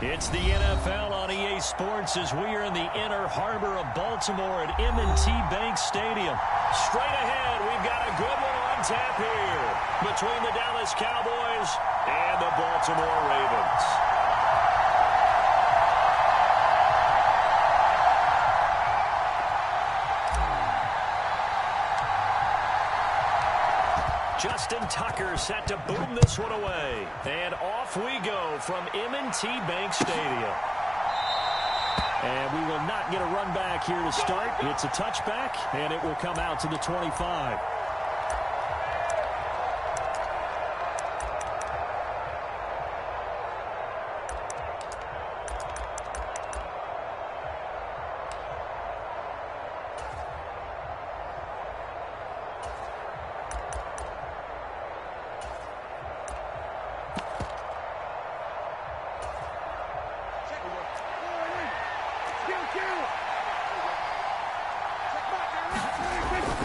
It's the NFL on EA Sports as we are in the inner harbor of Baltimore at M&T Bank Stadium. Straight ahead, we've got a good one on tap here between the Dallas Cowboys and the Baltimore Ravens. Justin Tucker set to boom this one away. And off we go from M&T Bank Stadium. And we will not get a run back here to start. It's a touchback, and it will come out to the 25.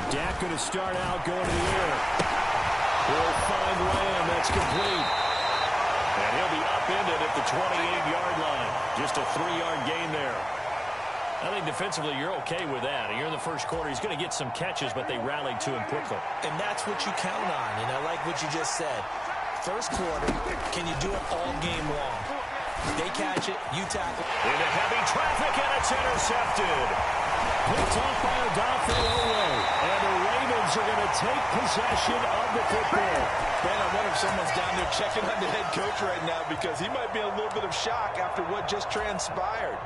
Dak going to start out going to the air. He'll find Lamb. That's complete. And he'll be upended at the 28-yard line. Just a 3-yard gain there. I think defensively you're okay with that. You're in the first quarter. He's going to get some catches, but they rallied to him quickly. And that's what you count on. And I like what you just said. First quarter, can you do it all game long? They catch it, you tackle. Into heavy traffic, and it's intercepted. Picked off by Odafe Oweh. And the Ravens are going to take possession of the football. Man, I wonder if someone's down there checking on the head coach right now because he might be in a little bit of shock after what just transpired.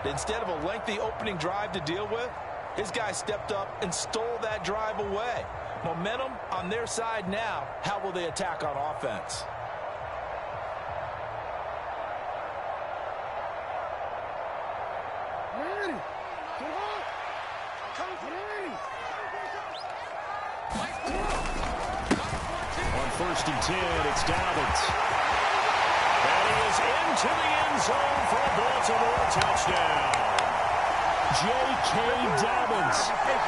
Instead of a lengthy opening drive to deal with, his guy stepped up and stole that drive away. Momentum on their side now. How will they attack on offense? On 1st and 10, it's Dobbins. And he is into the end zone for a Baltimore touchdown. J.K. Dobbins,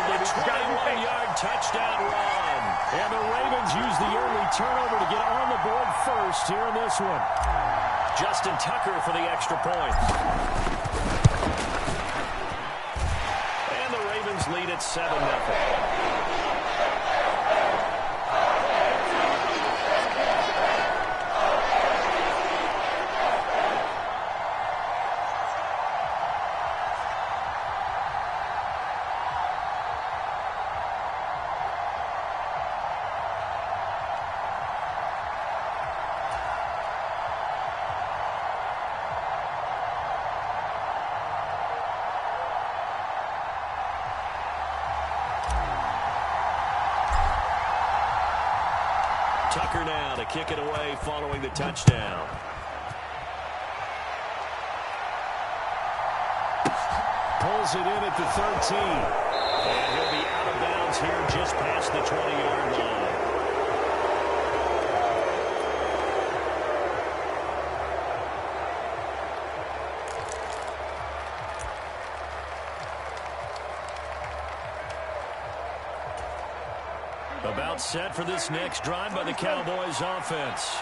the 21-yard touchdown run. And the Ravens use the early turnover to get on the board first here in this one. Justin Tucker for the extra point. And the Ravens lead at 7-0. Tucker now to kick it away following the touchdown. Pulls it in at the 13. And he'll be out of bounds here just past the 20-yard line. About set for this next drive by the Cowboys offense.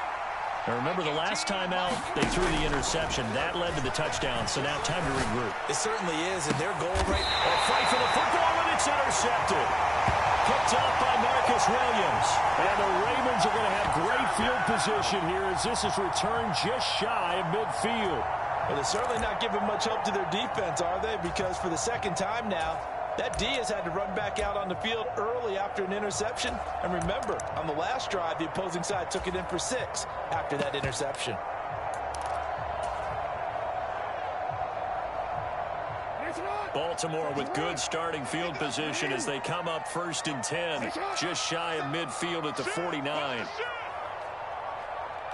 Now remember, the last time out, they threw the interception. That led to the touchdown, so now time to regroup. It certainly is, and their goal right now. A fight for the football, and it's intercepted. Picked up by Marcus Williams. And the Ravens are going to have great field position here as this is returned just shy of midfield. Well, they're certainly not giving much help to their defense, are they? Because for the second time now, that D has had to run back out on the field early after an interception. And remember, on the last drive, the opposing side took it in for 6 after that interception. Baltimore with good starting field position as they come up 1st and 10, just shy of midfield at the 49.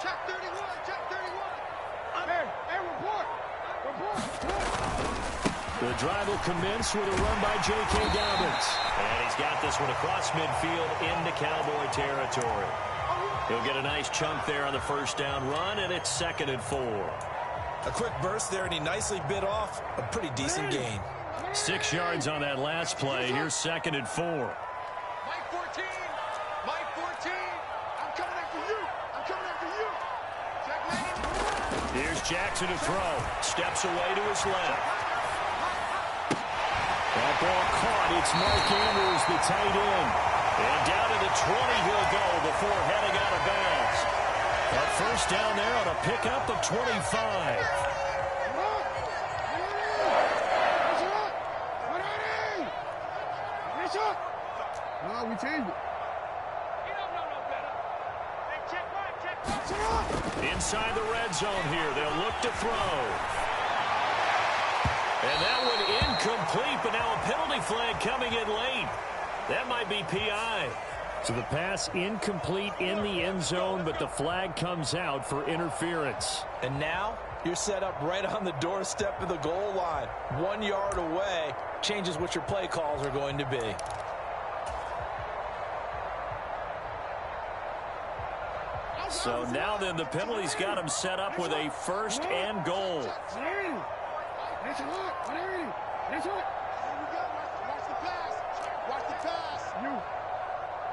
Check 31, check 31. Hey, report. The drive will commence with a run by J.K. Dobbins. And he's got this one across midfield into Cowboy territory. He'll get a nice chunk there on the first down run, and it's 2nd and 4. A quick burst there, and he nicely bit off a pretty decent gain. 6 yards on that last play. Here's 2nd and 4. Mike 14. Mike 14. I'm coming after you. I'm coming after you. Check, man. Here's Jackson to throw. Steps away to his left. That ball caught. It's Mark Andrews, the tight end. And down to the 20 he'll go before heading out of bounds. A first down there on a pickup of 25. No, we changed it. You don't know no better. Hey, check right. Inside the red zone here. They'll look to throw. And that one incomplete, but now a penalty flag coming in late. That might be PI. So the pass incomplete in the end zone, but the flag comes out for interference. And now you're set up right on the doorstep of the goal line. 1 yard away changes what your play calls are going to be. So now then the penalty's got him set up with a first and goal. Watch the pass. Watch the pass.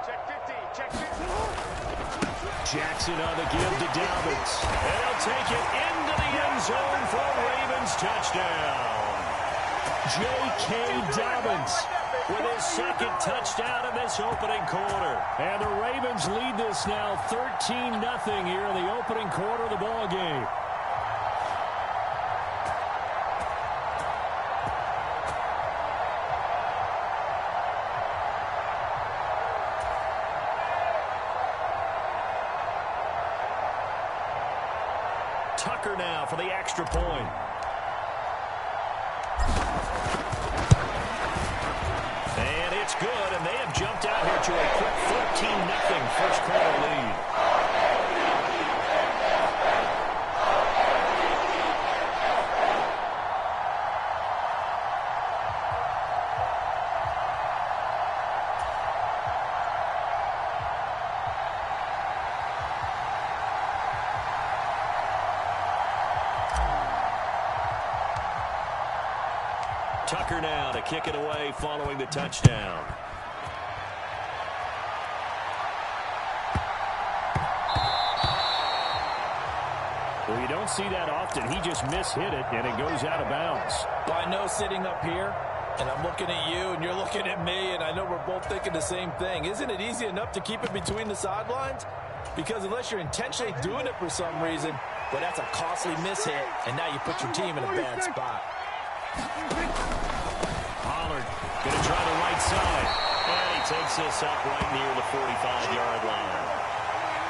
Check 50. Check 50. Jackson on the give to Dobbins. And he'll take it into the end zone for a Ravens touchdown. J.K. Dobbins with his second touchdown in this opening quarter. And the Ravens lead this now 13-0 here in the opening quarter of the ball game. Tucker now for the extra point. And it's good, and they have jumped out here to a quick 14-0 first quarter lead. Tucker now to kick it away following the touchdown. Well, you don't see that often. He just mishit it, and it goes out of bounds. Well, I know sitting up here, and I'm looking at you, and you're looking at me, and I know we're both thinking the same thing. Isn't it easy enough to keep it between the sidelines? Because unless you're intentionally doing it for some reason, well, that's a costly mishit, and now you put your team in a bad spot. Pollard going to try the right side. And he takes this up right near the 45-yard line.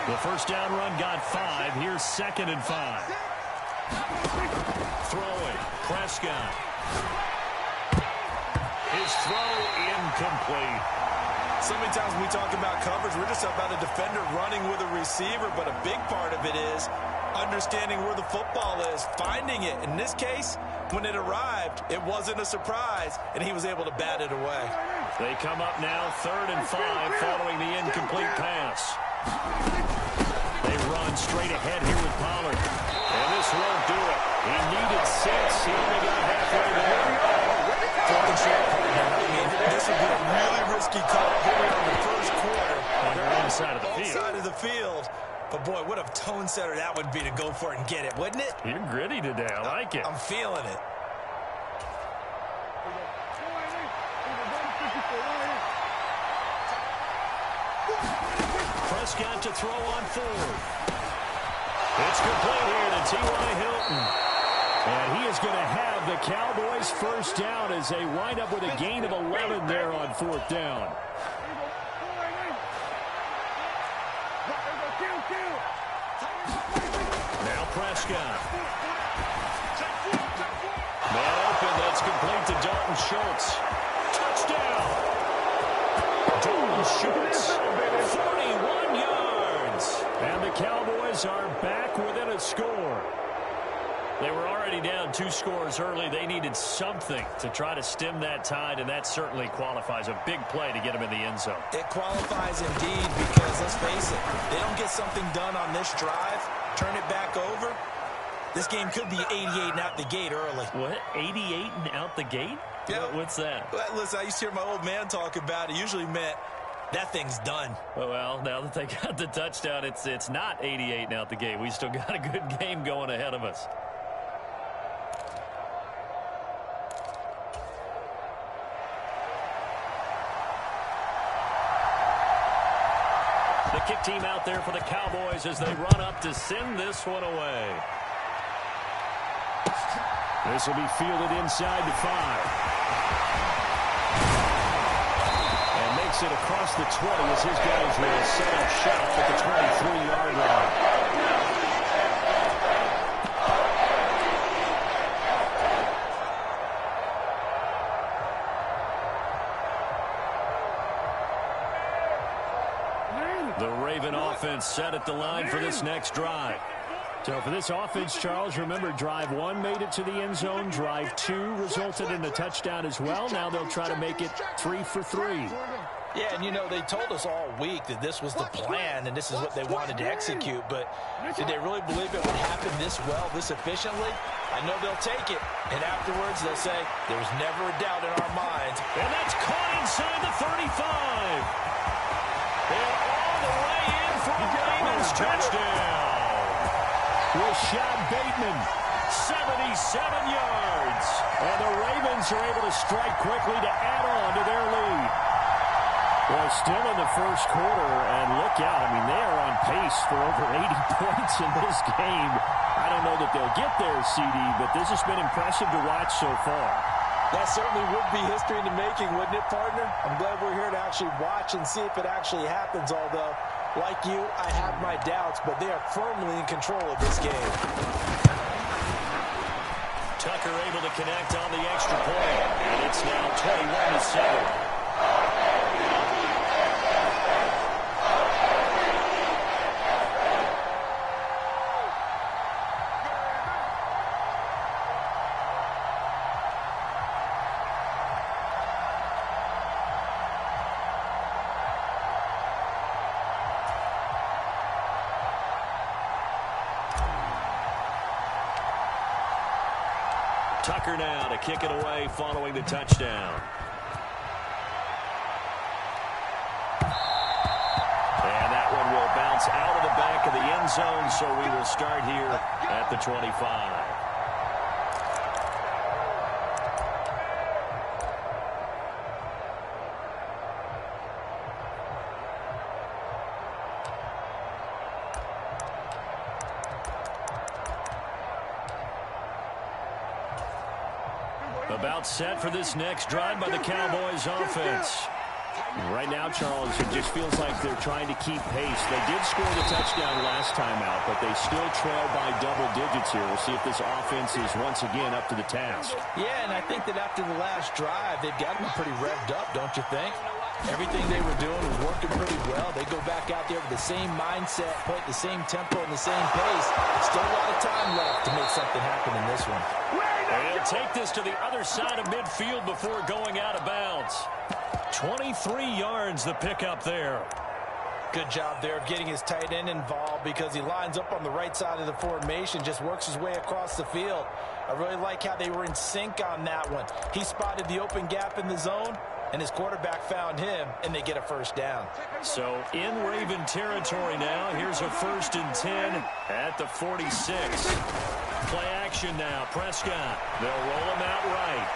The first down run got 5. Here's 2nd and 5. Throwing. Prescott. His throw incomplete. So many times when we talk about coverage, we're just about a defender running with a receiver, but a big part of it is understanding where the football is, finding it. In this case, when it arrived, it wasn't a surprise, and he was able to bat it away. They come up now 3rd and 5 following the incomplete pass. They run straight ahead here with Pollard. And this won't do it. He needed 6. He only got halfway there. Talking short partner. I mean, this would be a really risky call here in the first quarter. On their own side of the field. Side of the field. But, boy, what a tone setter that would be to go for it and get it, wouldn't it? You're gritty today. I like it. I'm feeling it. Prescott to throw on 4th. It's complete here to T.Y. Hilton. And he is going to have the Cowboys first down as they wind up with a gain of 11 there on 4th down. Now Prescott. Man open, that's complete to Dalton Schultz. Touchdown! Dalton Schultz, 41 yards. And the Cowboys are back within a score. They were already down 2 scores early. They needed something to try to stem that tide, and that certainly qualifies. A big play to get them in the end zone. It qualifies indeed because, let's face it, they don't get something done on this drive, turn it back over, this game could be 88 and out the gate early. What? 88 and out the gate? Yeah. What's that? Well, listen, I used to hear my old man talk about it. Usually meant that thing's done. Well, now that they got the touchdown, it's not 88 and out the gate. We still got a good game going ahead of us. The kick team out there for the Cowboys as they run up to send this one away. This will be fielded inside the 5. And makes it across the 20 as his guys will set up shop at the 23-yard line. The Raven offense set at the line for this next drive. So for this offense, Charles, remember, drive 1 made it to the end zone. Drive 2 resulted in a touchdown as well. Now they'll try to make it 3 for 3. Yeah, and you know, they told us all week that this was the plan and this is what they wanted to execute. But did they really believe it would happen this well, this efficiently? I know they'll take it. And afterwards, they'll say, there was never a doubt in our minds. And that's caught inside the 35. And all the way in for a Ravens touchdown. Rashad Bateman, 77 yards. And the Ravens are able to strike quickly to add on to their lead. Well, still in the first quarter, and look out. I mean, they are on pace for over 80 points in this game. I don't know that they'll get there, CD, but this has been impressive to watch so far. That certainly would be history in the making, wouldn't it, partner? I'm glad we're here to actually watch and see if it actually happens, although, like you, I have my doubts, but they are firmly in control of this game. Tucker able to connect on the extra point, and it's now 21-7. Tucker now to kick it away following the touchdown. And that one will bounce out of the back of the end zone, so we will start here at the 25. About set for this next drive by the Cowboys offense. Right now, Charles, it just feels like they're trying to keep pace. They did score the touchdown last time out, but they still trail by double digits here. We'll see if this offense is once again up to the task. Yeah, and I think that after the last drive, they've got to be pretty revved up, don't you think? Everything they were doing was working pretty well. They go back out there with the same mindset, play at the same tempo and the same pace. Still a lot of time left to make something happen in this one. They'll take this to the other side of midfield before going out of bounds. 23 yards the pickup there. Good job there of getting his tight end involved because he lines up on the right side of the formation, just works his way across the field. I really like how they were in sync on that one. He spotted the open gap in the zone, and his quarterback found him, and they get a first down. So in Raven territory now, here's a 1st and 10 at the 46. Play action now, Prescott. They'll roll him out right.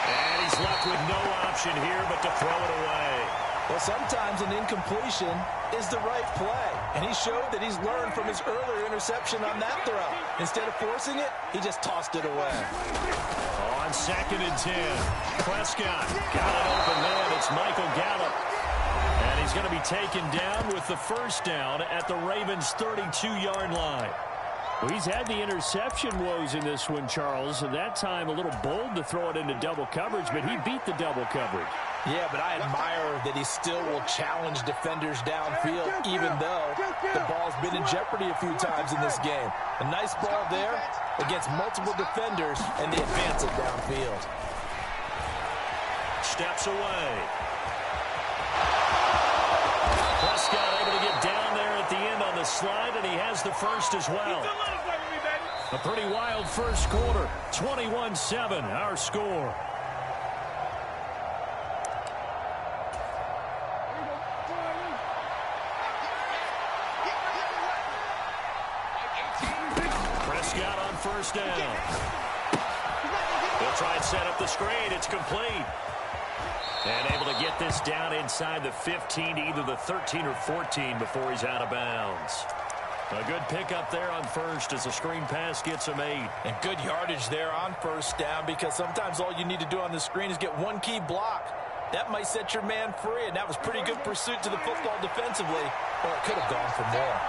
And he's left with no option here but to throw it away. Well, sometimes an incompletion is the right play, and he showed that he's learned from his earlier interception on that throw. Instead of forcing it, he just tossed it away. On 2nd and 10, Prescott got an open man. It's Michael Gallup. And he's going to be taken down with the first down at the Ravens' 32-yard line. Well, he's had the interception woes in this one, Charles. At that time, a little bold to throw it into double coverage, but he beat the double coverage. Yeah, but I admire that he still will challenge defenders downfield, even though the ball's been in jeopardy a few times in this game. A nice ball there against multiple defenders, and they advance it downfield. Steps away. Prescott able to get down there at the end on the slide, and he has the first as well. A pretty wild first quarter. 21-7, our score. Prescott on first down. They'll try and set up the screen. It's complete. And able to get this down inside the 15 to either the 13 or 14 before he's out of bounds. A good pickup there on first as the screen pass gets him 8. And good yardage there on first down, because sometimes all you need to do on the screen is get one key block. That might set your man free, and that was pretty good pursuit to the football defensively, or it could have gone for more.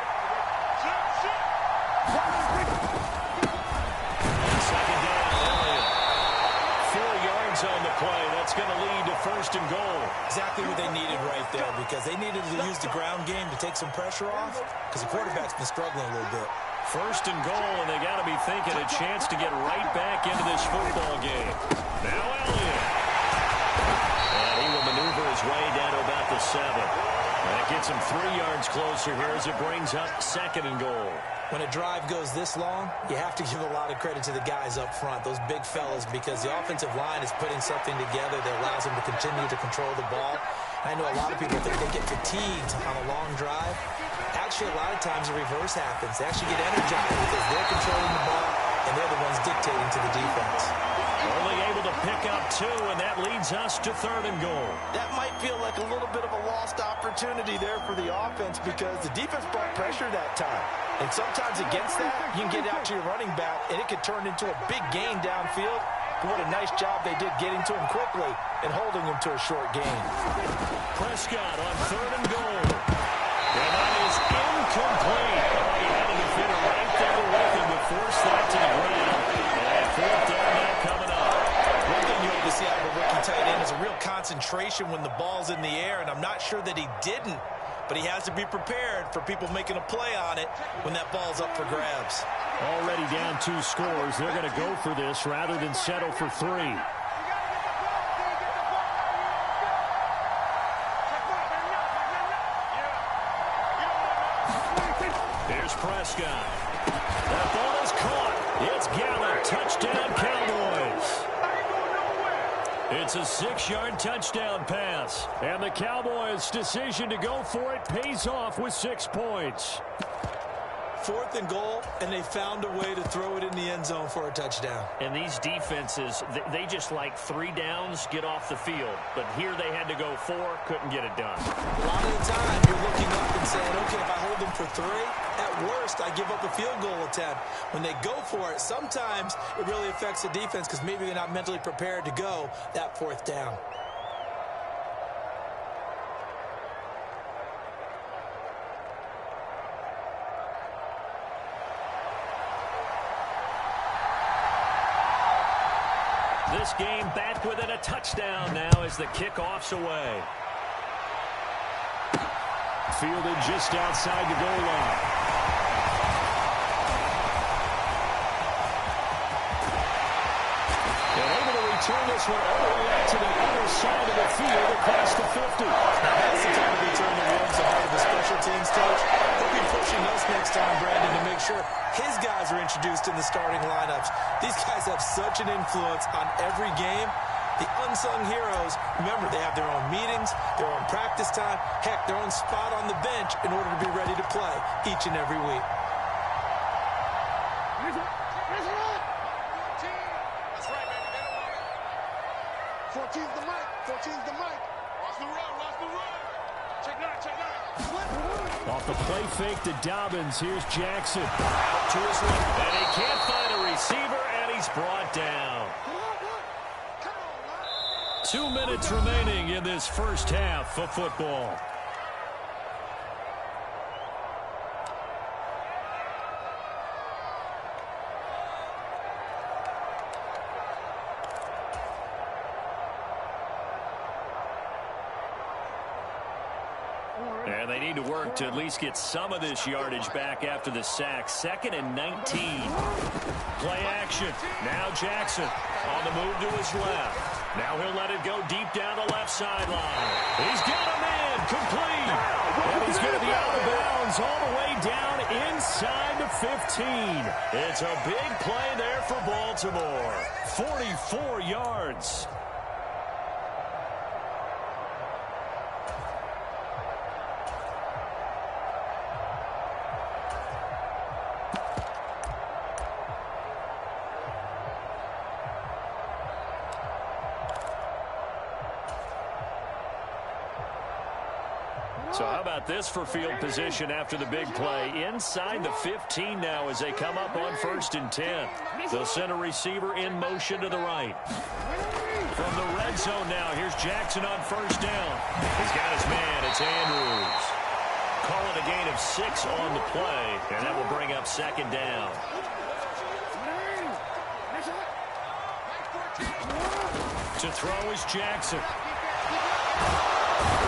Second down, Elliott. 4 yards on the play. That's going to lead to first and goal. Exactly what they needed right there, because they needed to use the ground game to take some pressure off, because the quarterback's been struggling a little bit. First and goal, and they got to be thinking a chance to get right back into this football game. Now Elliott. And he will maneuver his way down to about the 7. That gets him 3 yards closer here as it brings up second and goal. When a drive goes this long, you have to give a lot of credit to the guys up front, those big fellas, because the offensive line is putting something together that allows them to continue to control the ball. I know a lot of people think they get fatigued on a long drive. Actually, a lot of times the reverse happens. They actually get energized because they're controlling the ball, and they're the ones dictating to the defense. Only able to pick up 2, and that leads us to third and goal. That might feel like a little bit of a lost opportunity there for the offense, because the defense brought pressure that time. And sometimes against that, you can get out to your running back, and it could turn into a big gain downfield. But what a nice job they did getting to him quickly and holding him to a short gain. Prescott on third and goal. And that is incomplete. He had a defender right there with him to force that to the ground. And fourth down now coming up. One thing you hope to see out of a rookie tight end is a real concentration when the ball's in the air, and I'm not sure that he didn't, but he has to be prepared for people making a play on it when that ball's up for grabs. Already down 2 scores. They're going to go for this rather than settle for 3. Here's Prescott. That ball is caught. It's Gallup. Touchdown, Cowboys. It's a 6-yard touchdown pass. And the Cowboys' decision to go for it pays off with 6 points. 4th and goal, and they found a way to throw it in the end zone for a touchdown. And these defenses, they just like 3 downs, get off the field. But here they had to go 4, couldn't get it done. A lot of the time, you're looking up and saying, okay, if I hold them for 3, at worst, I give up a field goal attempt. When they go for it, sometimes it really affects the defense because maybe they're not mentally prepared to go that 4th down. This game back within a touchdown now as the kickoff's away. Fielded just outside the goal line. And able to return this one all the way out to the other side of the field across the 50. Now that's the time to return the warms the heart of the special teams coach. He'll be pushing us next time, Brandon, to make sure his guys are introduced in the starting lineups. These guys have such an influence on every game. The unsung heroes, remember, they have their own meetings, their own practice time, heck, their own spot on the bench in order to be ready to play each and every week. That's right, baby. 14's the mic. 14's the mic. Watch the run. Watch the run. Check 9. Check 9. Off the play fake to Dobbins. Here's Jackson. Out to his left. And he can't find a receiver, and he's brought down. 2 minutes remaining in this first half of football. And they need to work to at least get some of this yardage back after the sack. 2nd and 19. Play action. Now Jackson on the move to his left. Now he'll let it go deep down the left sideline. He's got a man complete. And he's going to be out of bounds all the way down inside the 15. It's a big play there for Baltimore. 44 yards. So how about this for field position after the big play? Inside the 15 now as they come up on 1st and 10. They'll send a receiver in motion to the right. From the red zone now, here's Jackson on 1st down. He's got his man. It's Andrews. Call it a gain of 6 on the play, and that will bring up 2nd down. To throw is Jackson.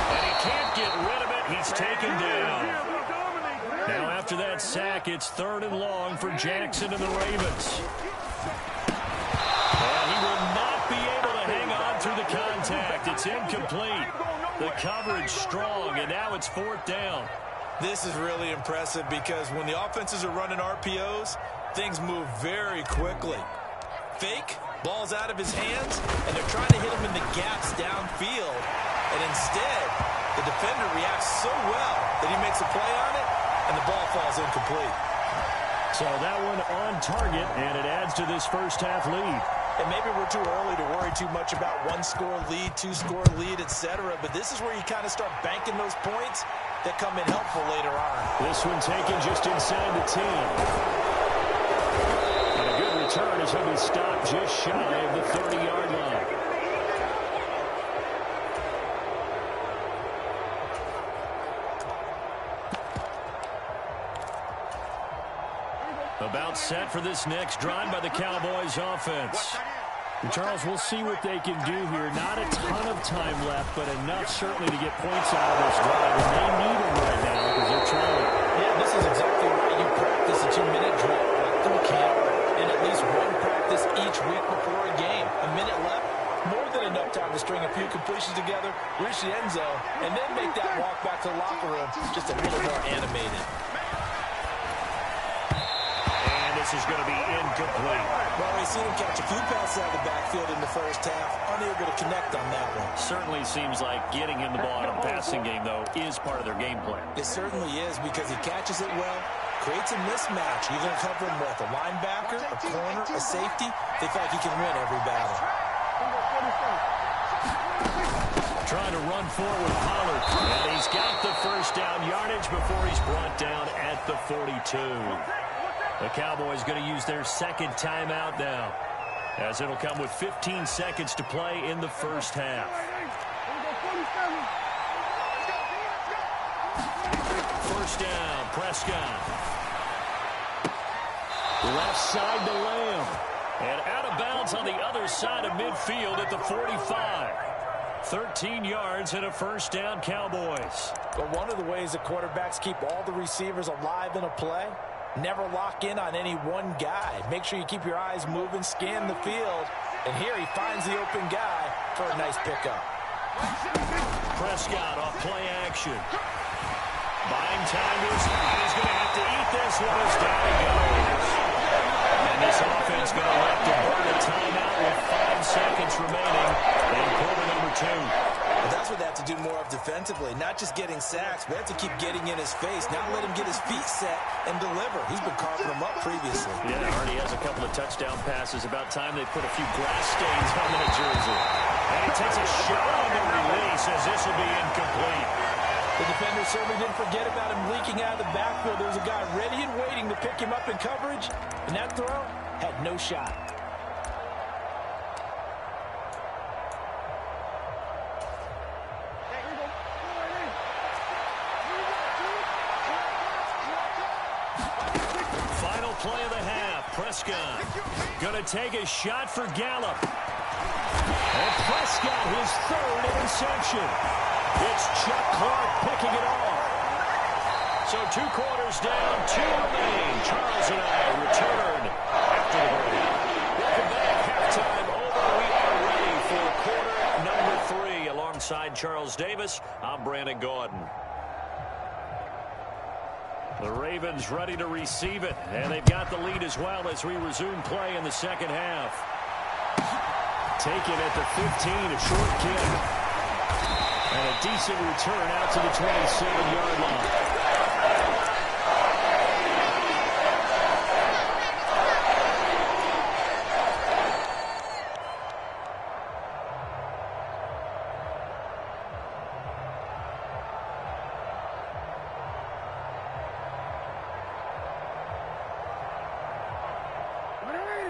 And he can't get rid of it. He's taken down. Now after that sack, it's 3rd and long for Jackson and the Ravens. And he will not be able to hang on through the contact. It's incomplete. The coverage strong, and now it's 4th down. This is really impressive because when the offenses are running RPOs, things move very quickly. Fake, ball's out of his hands, and they're trying to hit him in the gaps downfield. And instead, the defender reacts so well that he makes a play on it, and the ball falls incomplete. So that one on target, and it adds to this first half lead. And maybe we're too early to worry too much about 1-score lead, 2-score lead, etc. But this is where you kind of start banking those points that come in helpful later on. This one taken just inside the 10. And a good return as he'll be stopped just shy of the 30-yard line. About set for this next drive by the Cowboys offense. And Charles, we'll see what they can do here. Not a ton of time left, but enough certainly to get points out of this drive. And they need them right now because they're trailing. Yeah, this is exactly why you practice a 2-minute drill through camp and at least one practice each week before a game. A minute left, more than enough time to string a few completions together, reach the end zone, and then make that walk back to the locker room just a little more animated. This is going to be incomplete. Well, we've seen him catch a few passes out of the backfield in the first half. Unable to connect on that one. Certainly seems like getting him the ball in a passing game, though, is part of their game plan. It certainly is because he catches it well, creates a mismatch. You're going to cover him with a linebacker, a corner, a safety. They feel like he can win every battle. Trying to run forward with Pollard. And he's got the first down yardage before he's brought down at the 42. The Cowboys going to use their 2nd timeout now, as it'll come with 15 seconds to play in the first half. First down, Prescott. Left side to Lamb. And out of bounds on the other side of midfield at the 45. 13 yards and a first down, Cowboys. But one of the ways that quarterbacks keep all the receivers alive in a play, never lock in on any one guy. Make sure you keep your eyes moving, scan the field. And here he finds the open guy for a nice pickup. Prescott off play action. Buying time to his feet. He's going to have to eat this one as down he goes. And this offense going to have to burn a timeout with 5 seconds remaining in quarter number 2. But that's what they have to do more of defensively. Not just getting sacks, but they have to keep getting in his face. Not let him get his feet set and deliver. He's been carving them up previously. Yeah, already has a couple of touchdown passes. About time they put a few grass stains on that jersey. And he takes a shot on the release as this will be incomplete. The defender certainly didn't forget about him leaking out of the backfield. There was a guy ready and waiting to pick him up in coverage, and that throw had no shot. Final play of the half. Prescott going to take a shot for Gallup. And Prescott, his 3rd interception. It's Chuck Clark picking it off. So 2 quarters down, 2 remain. Charles and I return after the break. Welcome back. Halftime over. We are ready for quarter number 3. Alongside Charles Davis, I'm Brandon Gaudin. The Ravens ready to receive it, and they've got the lead as well as we resume play in the second half. Taken at the 15, a short kick. And a decent return out to the 27-yard line.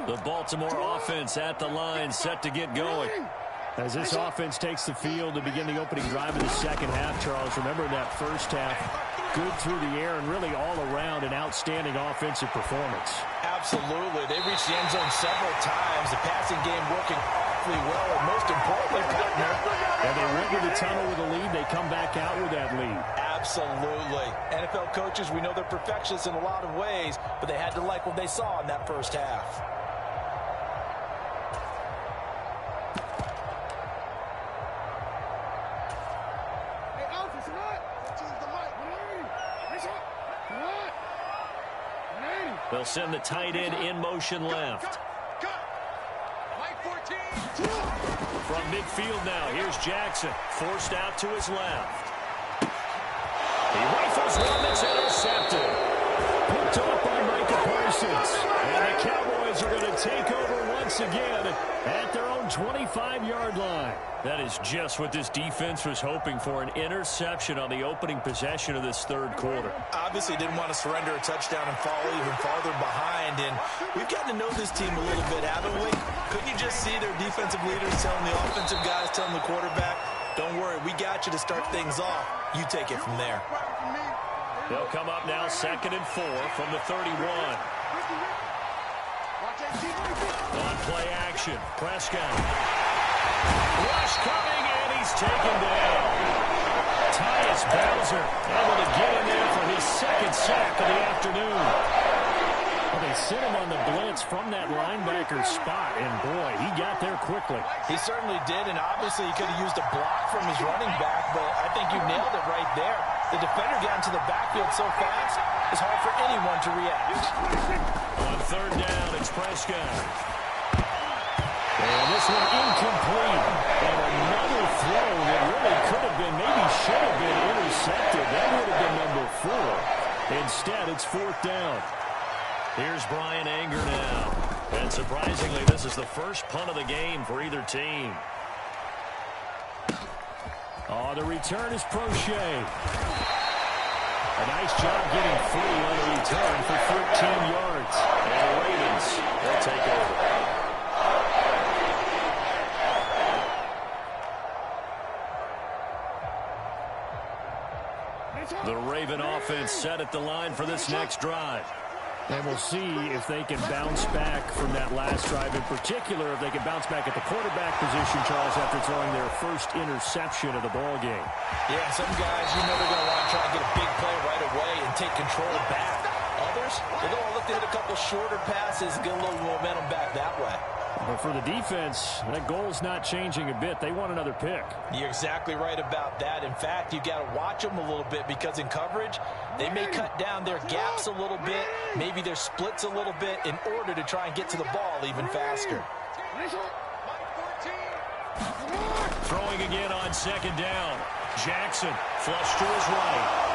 The Baltimore offense at the line, set to get going. As this offense takes the field to begin the opening drive of the second half, Charles, remember in that first half, good through the air and really all around an outstanding offensive performance. Absolutely. They reached the end zone several times. The passing game working awfully well, and most importantly, partner. And they went to the tunnel with a lead. They come back out with that lead. Absolutely. NFL coaches, we know they're perfectionists in a lot of ways, but they had to like what they saw in that first half. They'll send the tight end in motion left. From midfield now, here's Jackson. Forced out to his left. He rifles one that's intercepted. Picked off by Micah Parsons. And the Cowboys are going to take over once again at their own 25-yard line. That is just what this defense was hoping for, an interception on the opening possession of this third quarter. Obviously didn't want to surrender a touchdown and fall even farther behind, and we've gotten to know this team a little bit, haven't we? Couldn't you just see their defensive leaders telling the offensive guys, telling the quarterback, don't worry, we got you to start things off. You take it from there. They'll come up now 2nd and 4 from the 31. On play action, Prescott. Rush coming, and he's taken down. Tyus Bowser able to get in there for his second sack of the afternoon. Well, they sent him on the blitz from that linebacker spot, and boy, he got there quickly. He certainly did, and obviously he could have used a block from his running back, but I think you nailed it right there. The defender got into the backfield so fast, it's hard for anyone to react. On 3rd down, it's Prescott. And this one incomplete. And another throw that really could have been, maybe should have been intercepted. That would have been number 4. Instead, it's 4th down. Here's Brian Anger now. And surprisingly, this is the first punt of the game for either team. Oh, the return is Prochet. A nice job getting free on the return for 14 yards. And the Ravens will take over. The Raven offense set at the line for this next drive. And we'll see if they can bounce back from that last drive. In particular, if they can bounce back at the quarterback position, Charles, after throwing their first interception of the ball game. Yeah, some guys, you know they're going to want to try and get a big play right away and take control back. Others, they're going to look to hit a couple shorter passes and get a little momentum back that way. But for the defense, that goal's not changing a bit. They want another pick. You're exactly right about that. In fact, you got to watch them a little bit because in coverage, they may cut down their gaps a little bit, maybe their splits a little bit in order to try and get to the ball even faster. Throwing again on 2nd down. Jackson flush to his right.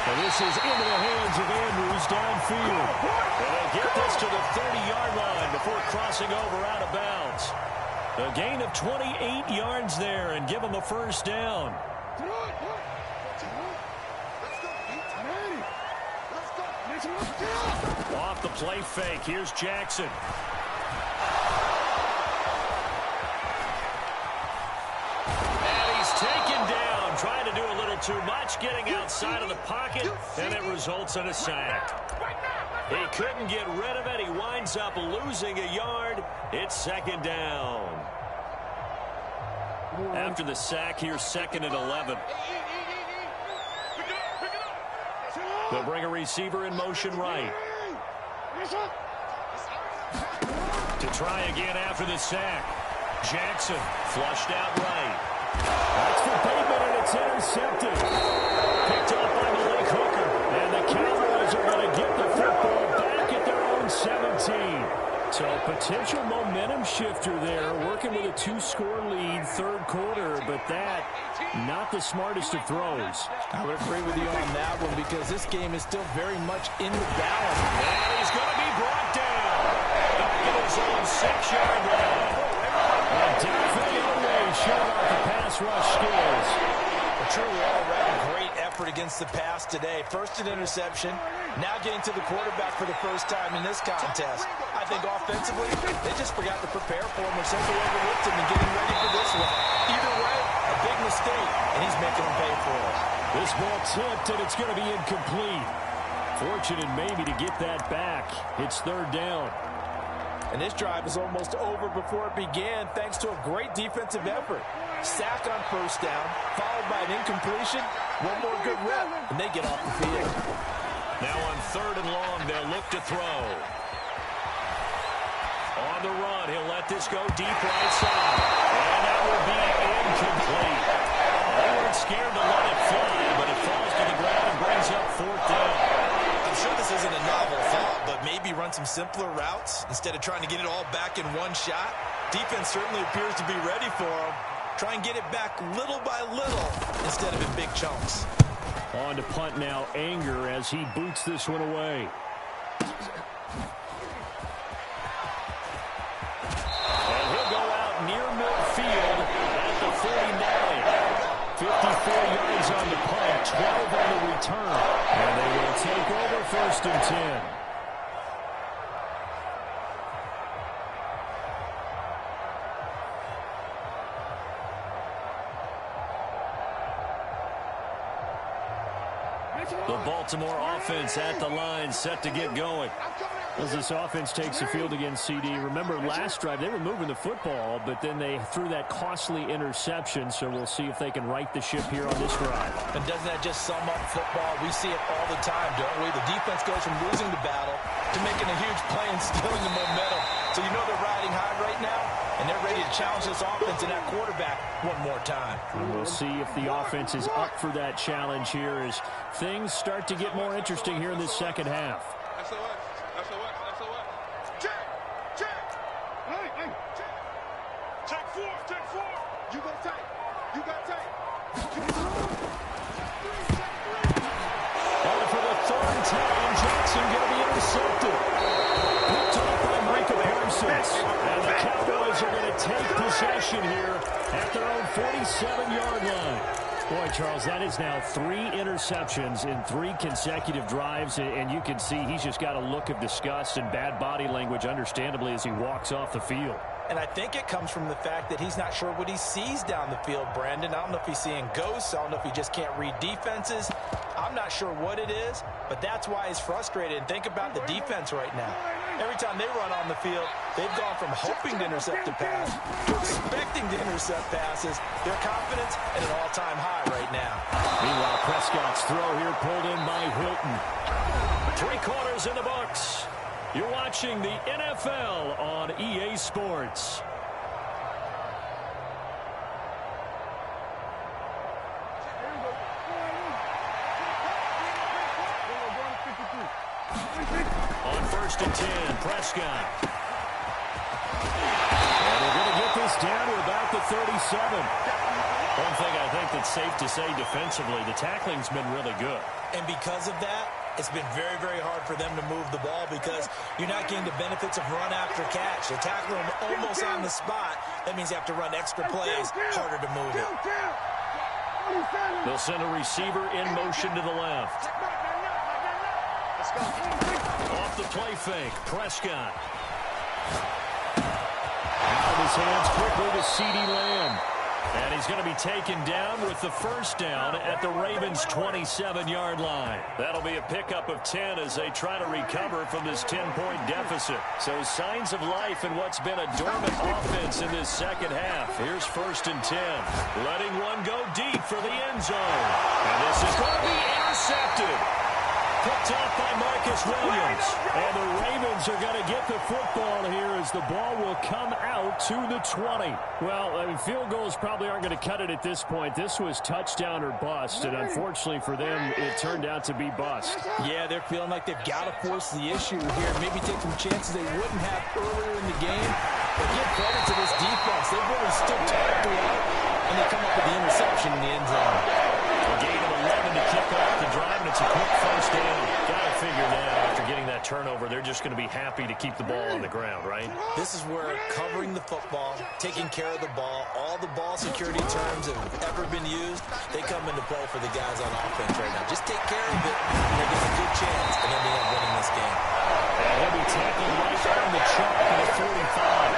And this is into the hands of Andrews downfield. And they'll get this to the 30-yard line before crossing over out of bounds. A gain of 28 yards there and give them a first down. Off the play fake, here's Jackson. And he's taken down, trying to do a little too much, getting outside of the pocket, and it results in a sack. He couldn't get rid of it. He winds up losing a yard. It's 2nd down. After the sack, here's 2nd and 11. They'll bring a receiver in motion right. To try again after the sack. Jackson flushed out right. That's for Bateman, and it's intercepted. Picked off by Malik Hooker. And the Cowboys are going to get the football back at their own 17. So potential momentum shifter there, working with a 2-score lead, 3rd quarter, but that, not the smartest of throws. I would agree with you on that one because this game is still very much in the balance. And he's going to be brought down. Back at his own 6-yard line. And definitely showing off the pass rush skills. A truly all-around great effort against the pass today. First an interception, now getting to the quarterback for the first time in this contest. I think offensively, they just forgot to prepare for him or simply overlooked him and getting ready for this one. Either way, a big mistake, and he's making them pay for it. This ball tipped, and it's going to be incomplete. Fortunate maybe to get that back. It's third down. And this drive is almost over before it began thanks to a great defensive effort. Sack on first down, followed by an incompletion. One more good rep, and they get off the field. Now on third and long, they'll look to throw. On the run, he'll let this go deep right side. And that will be incomplete. They weren't scared to let it fly, but it falls to the ground and brings up fourth down. I'm sure this isn't a novel thought, but maybe run some simpler routes instead of trying to get it all back in one shot. Defense certainly appears to be ready for him. Try and get it back little by little instead of in big chunks. On to punt now, Anger, as he boots this one away. And he'll go out near midfield at the 49. 54 yards on the punt, 12 on the return. And they will take over first and 10. The Baltimore offense at the line, set to get going. As this offense takes the field against CD, remember last drive they were moving the football, but then they threw that costly interception, so we'll see if they can right the ship here on this drive. And doesn't that just sum up football? We see it all the time, don't we? The defense goes from losing the battle to making a huge play and stealing the momentum. So you know they're riding high right now, and they're ready to challenge this offense and that quarterback one more time. And we'll see if the offense is up for that challenge here as things start to get more interesting here in this second half. Take four. You got tight. And for the third time, Jackson going to be intercepted. Picked off by Michael Parsons. And the Cowboys are going to take possession here at their own 47-yard line. Boy, Charles, that is now 3 interceptions in 3 consecutive drives, and you can see he's just got a look of disgust and bad body language, understandably, as he walks off the field. And I think it comes from the fact that he's not sure what he sees down the field, Brandon. I don't know if he's seeing ghosts. I don't know if he just can't read defenses. I'm not sure what it is, but that's why he's frustrated. And think about the defense right now. Every time they run on the field, they've gone from hoping to intercept a pass to expecting to intercept passes. Their confidence at an all-time high right now. Meanwhile, Prescott's throw here pulled in by Hilton. 3 quarters in the books. You're watching the NFL on EA Sports. On first and 10, Prescott. And they're going to get this down to about the 37. One thing I think that's safe to say defensively, the tackling's been really good. And because of that, it's been very, very hard for them to move the ball because you're not getting the benefits of run after catch. They're tackling them almost on the spot. That means you have to run extra plays, harder to move it. They'll send a receiver in motion to the left. Off the play fake, Prescott. Out of his hands quickly to CeeDee Lamb. And he's going to be taken down with the first down at the Ravens' 27-yard line. That'll be a pickup of 10 as they try to recover from this 10-point deficit. So signs of life in what's been a dormant offense in this second half. Here's first and 10. Letting one go deep for the end zone. And this is going to be intercepted. Picked off by Marcus Williams. And the Ravens are going to get the football here as the ball will come out to the 20. Well, I mean, field goals probably aren't going to cut it at this point. This was touchdown or bust, and unfortunately for them, it turned out to be bust. Yeah, they're feeling like they've got to force the issue here. Maybe take some chances they wouldn't have earlier in the game. But give credit to this defense. They've really stood tall throughout, and they come up with the interception in the end zone. A gain of 11 to kick off the drive, and it's a quick first down. Got to figure now, after getting that turnover, they're just going to be happy to keep the ball on the ground, right? This is where covering the football, taking care of the ball, all the ball security terms that have ever been used, they come into play for the guys on offense right now. Just take care of it, and they get a good chance of ending up winning this game. And he'll be tackled right on the chalk 45.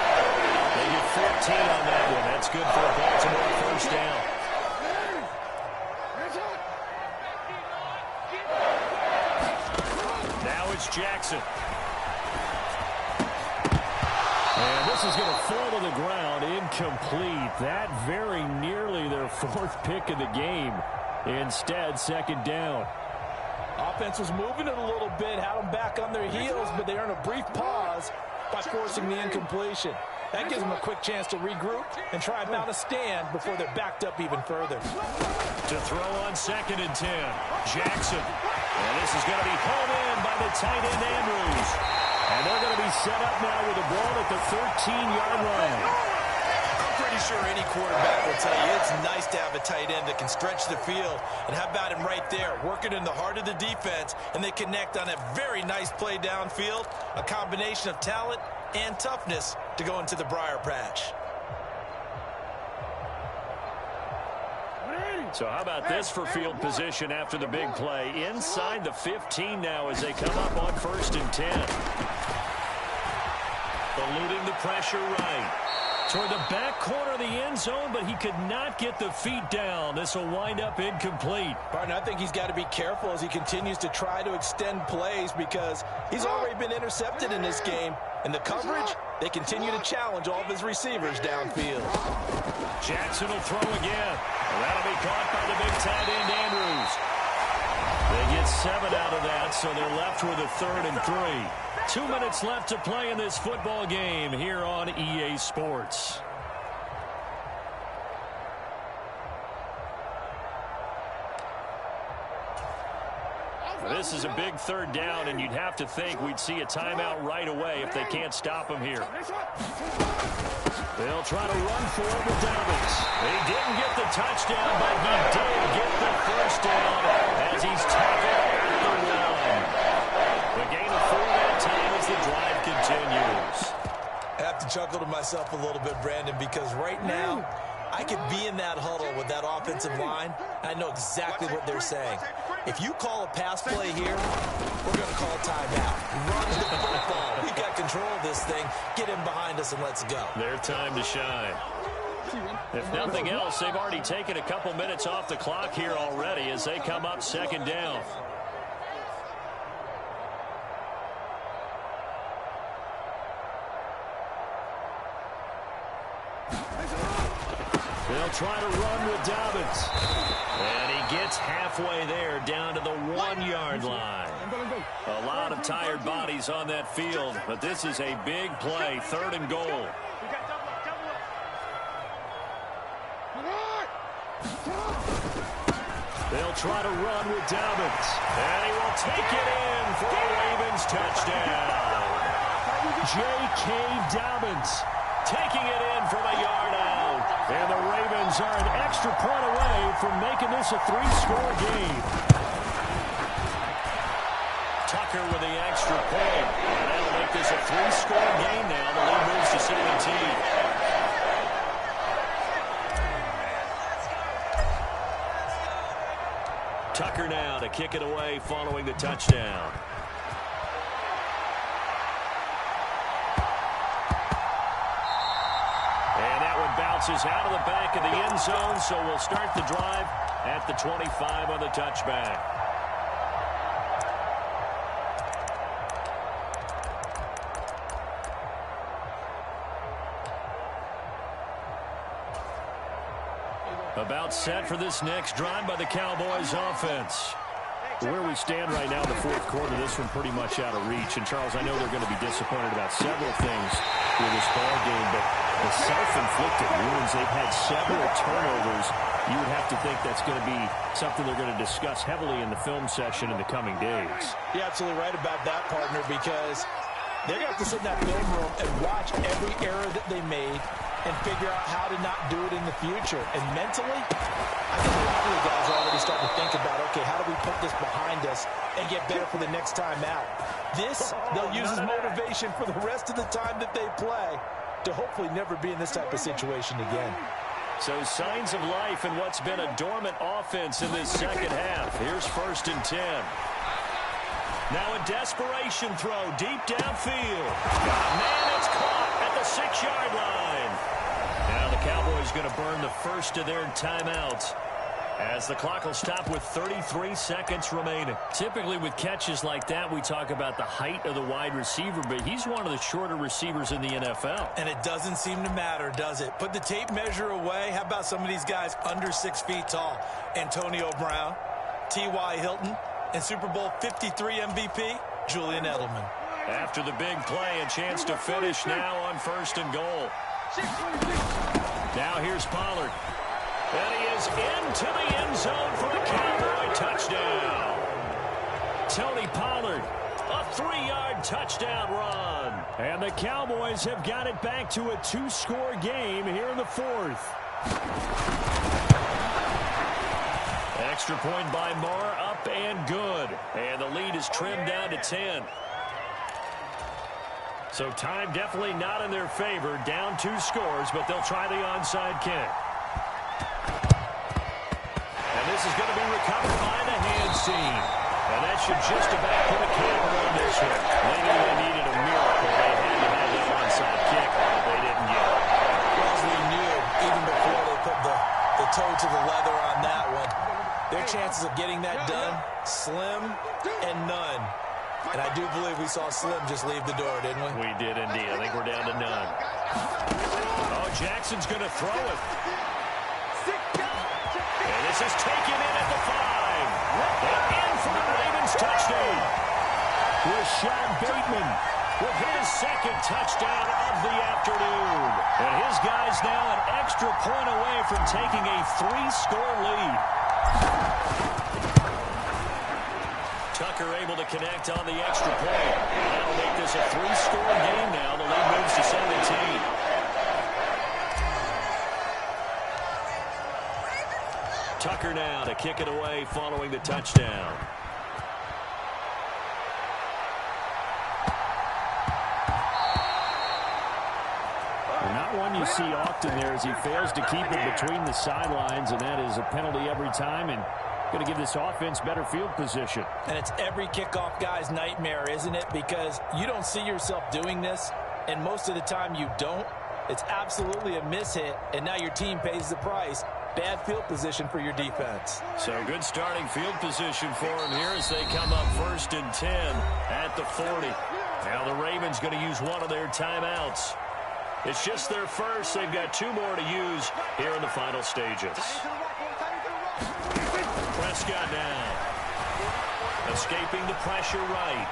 They get 14 on that one. That's good for a Baltimore first down. Now it's Jackson. And this is going to fall to the ground, incomplete. That very nearly their fourth pick of the game. Instead, second down. Offense was moving it a little bit, had them back on their heels, but they earn a brief pause by forcing the incompletion. That gives them a quick chance to regroup and try and mount a stand before they're backed up even further. To throw on 2nd and 10, Jackson. And this is going to be home in by the tight end, Andrews. And they're going to be set up now with the ball at the 13-yard line. I'm pretty sure any quarterback will tell you it's nice to have a tight end that can stretch the field. And how about him right there, working in the heart of the defense, and they connect on a very nice play downfield, a combination of talent and toughness to go into the briar patch. So how about this for field position after the big play? Inside the 15 now as they come up on 1st and 10. Eluding the pressure right. Toward the back corner of the end zone, but he could not get the feet down. This will wind up incomplete. Barton, I think he's got to be careful as he continues to try to extend plays because he's already been intercepted in this game. And the coverage, they continue to challenge all of his receivers downfield. Jackson will throw again. And that'll be caught by the big tight end, Andrews. They get 7 out of that, so they're left with a 3rd and 3. 2 minutes left to play in this football game here on EA Sports. This is a big 3rd down, and you'd have to think we'd see a timeout right away if they can't stop him here. They'll try to run for it with Dobbins. He didn't get the touchdown, but he did get the first down as he's tackled at the 1. The gain of 4 that time as the drive continues. I have to chuckle to myself a little bit, Brandon, because right now I could be in that huddle with that offensive line. I know exactly what they're saying. If you call a pass play here, we're going to call timeout. Run the football. We've got control of this thing. Get in behind us and let's go. Their time to shine. If nothing else, they've already taken a couple minutes off the clock here already as they come up 2nd down. They'll try to run with Dobbins. And he gets halfway there down to the 1-yard line. A lot of tired bodies on that field, but this is a big play, 3rd and goal. They'll try to run with Dobbins. And he will take it in for a Ravens touchdown. J.K. Dobbins taking it in from a yard out. And the Ravens are an extra point away from making this a 3-score game. Tucker with the extra point. And that'll make this a 3-score game now. The lead moves to 17. Tucker now to kick it away following the touchdown. And that one bounces out of the back of the end zone, so we'll start the drive at the 25 on the touchback. About set for this next drive by the Cowboys offense. Where we stand right now in the 4th quarter, this one pretty much out of reach. And, Charles, I know they're going to be disappointed about several things with this ball game, but the self-inflicted wounds, they've had several turnovers. You would have to think that's going to be something they're going to discuss heavily in the film session in the coming days. You're absolutely right about that, partner, because they're going to have to sit in that film room and watch every error that they made and figure out how to not do it in the future. And mentally, I think a lot of the guys are already starting to think about, okay, how do we put this behind us and get better for the next time out? This, they'll use as motivation for the rest of the time that they play to hopefully never be in this type of situation again. So signs of life in what's been a dormant offense in this second half. Here's 1st and 10. Now a desperation throw deep downfield. Man, it's caught. at the 6-yard line. Now the Cowboys going to burn the first of their timeouts, as the clock will stop with 33 seconds remaining. Typically with catches like that, we talk about the height of the wide receiver, but he's one of the shorter receivers in the NFL. And it doesn't seem to matter, does it? Put the tape measure away. How about some of these guys under 6 feet tall? Antonio Brown, T.Y. Hilton, and Super Bowl 53 MVP, Julian Edelman. After the big play, a chance to finish now on 1st and goal. Now here's Pollard. And he is into the end zone for a Cowboy touchdown. Tony Pollard, a 3-yard touchdown run. And the Cowboys have got it back to a 2-score game here in the 4th. Extra point by Marr, up and good. And the lead is trimmed down to 10. So time definitely not in their favor. Down 2 scores, but they'll try the onside kick. And this is going to be recovered by the hands team. And that should just about put a camera on this one. They knew they needed a miracle. They had to have that onside kick, but they didn't get it. As we knew, even before they put the toe to the leather on that one, their chances of getting that done, slim and none. And I do believe we saw Slim just leave the door, didn't we? We did indeed. I think we're down to none. Oh, Jackson's going to throw it. And this is taken in at the 5. And in for the Ravens touchdown. Rashad Bateman with his 2nd touchdown of the afternoon. And his guys now an extra point away from taking a 3-score lead. Tucker able to connect on the extra point. That'll make this a 3-score game now. The lead moves to 17. Tucker now to kick it away following the touchdown. Not one you see often there, as he fails to keep it between the sidelines, and that is a penalty every time, and going to give this offense better field position. And it's every kickoff guy's nightmare, isn't it? Because you don't see yourself doing this, and most of the time you don't. It's absolutely a mishit, and now your team pays the price. Bad field position for your defense. So good starting field position for them here as they come up 1st and 10 at the 40. Now the Ravens going to use one of their timeouts. It's just their first. They've got 2 more to use here in the final stages. Prescott now. Escaping the pressure right.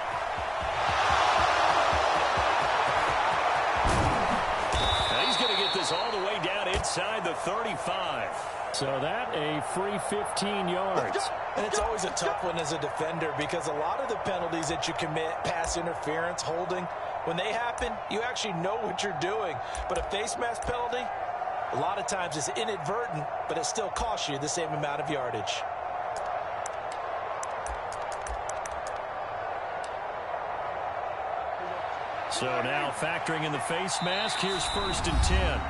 Now he's going to get this all the way down inside the 35. So that a free 15 yards. And it's always a tough one as a defender, because a lot of the penalties that you commit, pass interference, holding, when they happen, you actually know what you're doing. But a face mask penalty, a lot of times it's inadvertent, but it still costs you the same amount of yardage. So now factoring in the face mask, here's 1st and 10.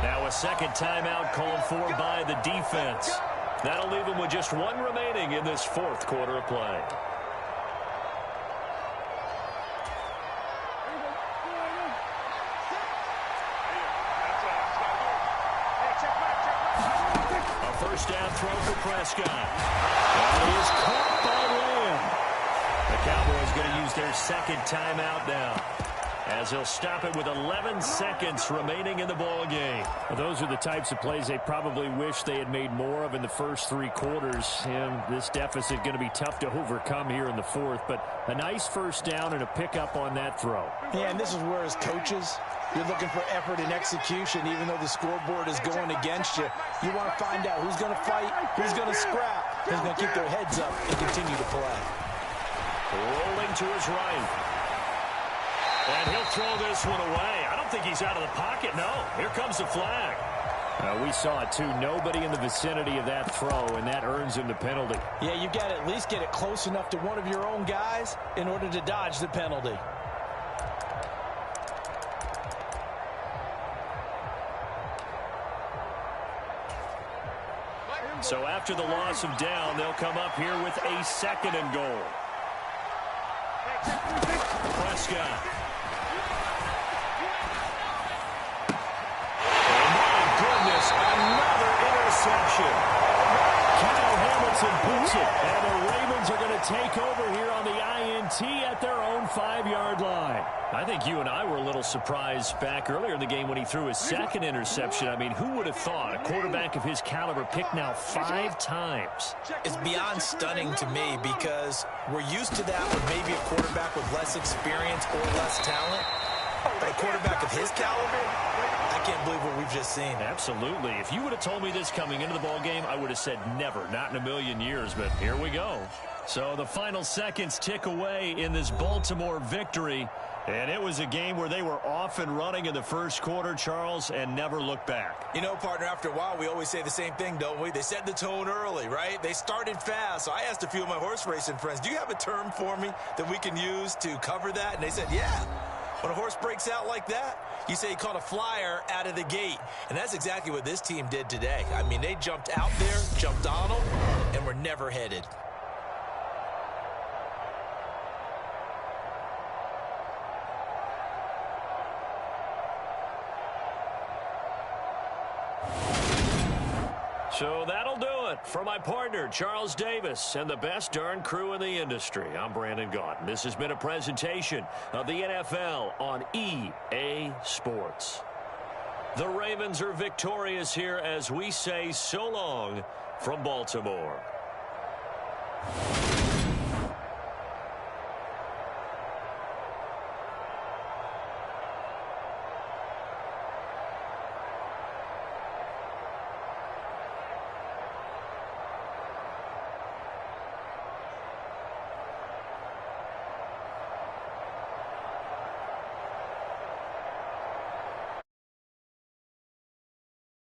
Now a 2nd timeout called for by the defense. That'll leave them with just 1 remaining in this 4th quarter of play. A 1st down throw for Prescott. That is caught by Lamb. The Cowboys going to use their 2nd timeout now, as he'll stop it with 11 seconds remaining in the ball game. Well, those are the types of plays they probably wish they had made more of in the first 3 quarters. And this deficit going to be tough to overcome here in the 4th. But a nice 1st down and a pickup on that throw. Yeah, and this is where, as coaches, you're looking for effort and execution. Even though the scoreboard is going against you, you want to find out who's going to fight, who's going to scrap, who's going to keep their heads up and continue to play. Rolling to his right. And he'll throw this one away. I don't think he's out of the pocket, no. Here comes the flag. We saw it, too. Nobody in the vicinity of that throw, and that earns him the penalty. Yeah, you've got to at least get it close enough to one of your own guys in order to dodge the penalty. So after the loss of down, they'll come up here with a 2nd and goal. Prescott. another interception. Kyle Hamilton puts it, and the Ravens are going to take over here on the INT at their own 5-yard line. I think you and I were a little surprised back earlier in the game when he threw his second interception. I mean, who would have thought a quarterback of his caliber picked now 5 times? It's beyond stunning to me because we're used to that with maybe a quarterback with less experience or less talent. But a quarterback of his caliber, I can't believe what we've just seen. Absolutely. If you would have told me this coming into the ball game, I would have said never, not in a million years, but here we go. So the final seconds tick away in this Baltimore victory, and it was a game where they were off and running in the first quarter, Charles, and never looked back. You know, partner, after a while, we always say the same thing, don't we? They set the tone early, right? They started fast. So I asked a few of my horse racing friends, do you have a term for me that we can use to cover that? And they said, yeah. When a horse breaks out like that, you say he caught a flyer out of the gate. And that's exactly what this team did today. I mean, they jumped out there, jumped on them, and were never headed. So that'll do it for my partner, Charles Davis, and the best darn crew in the industry. I'm Brandon Gaudin. This has been a presentation of the NFL on EA Sports. The Ravens are victorious here as we say so long from Baltimore.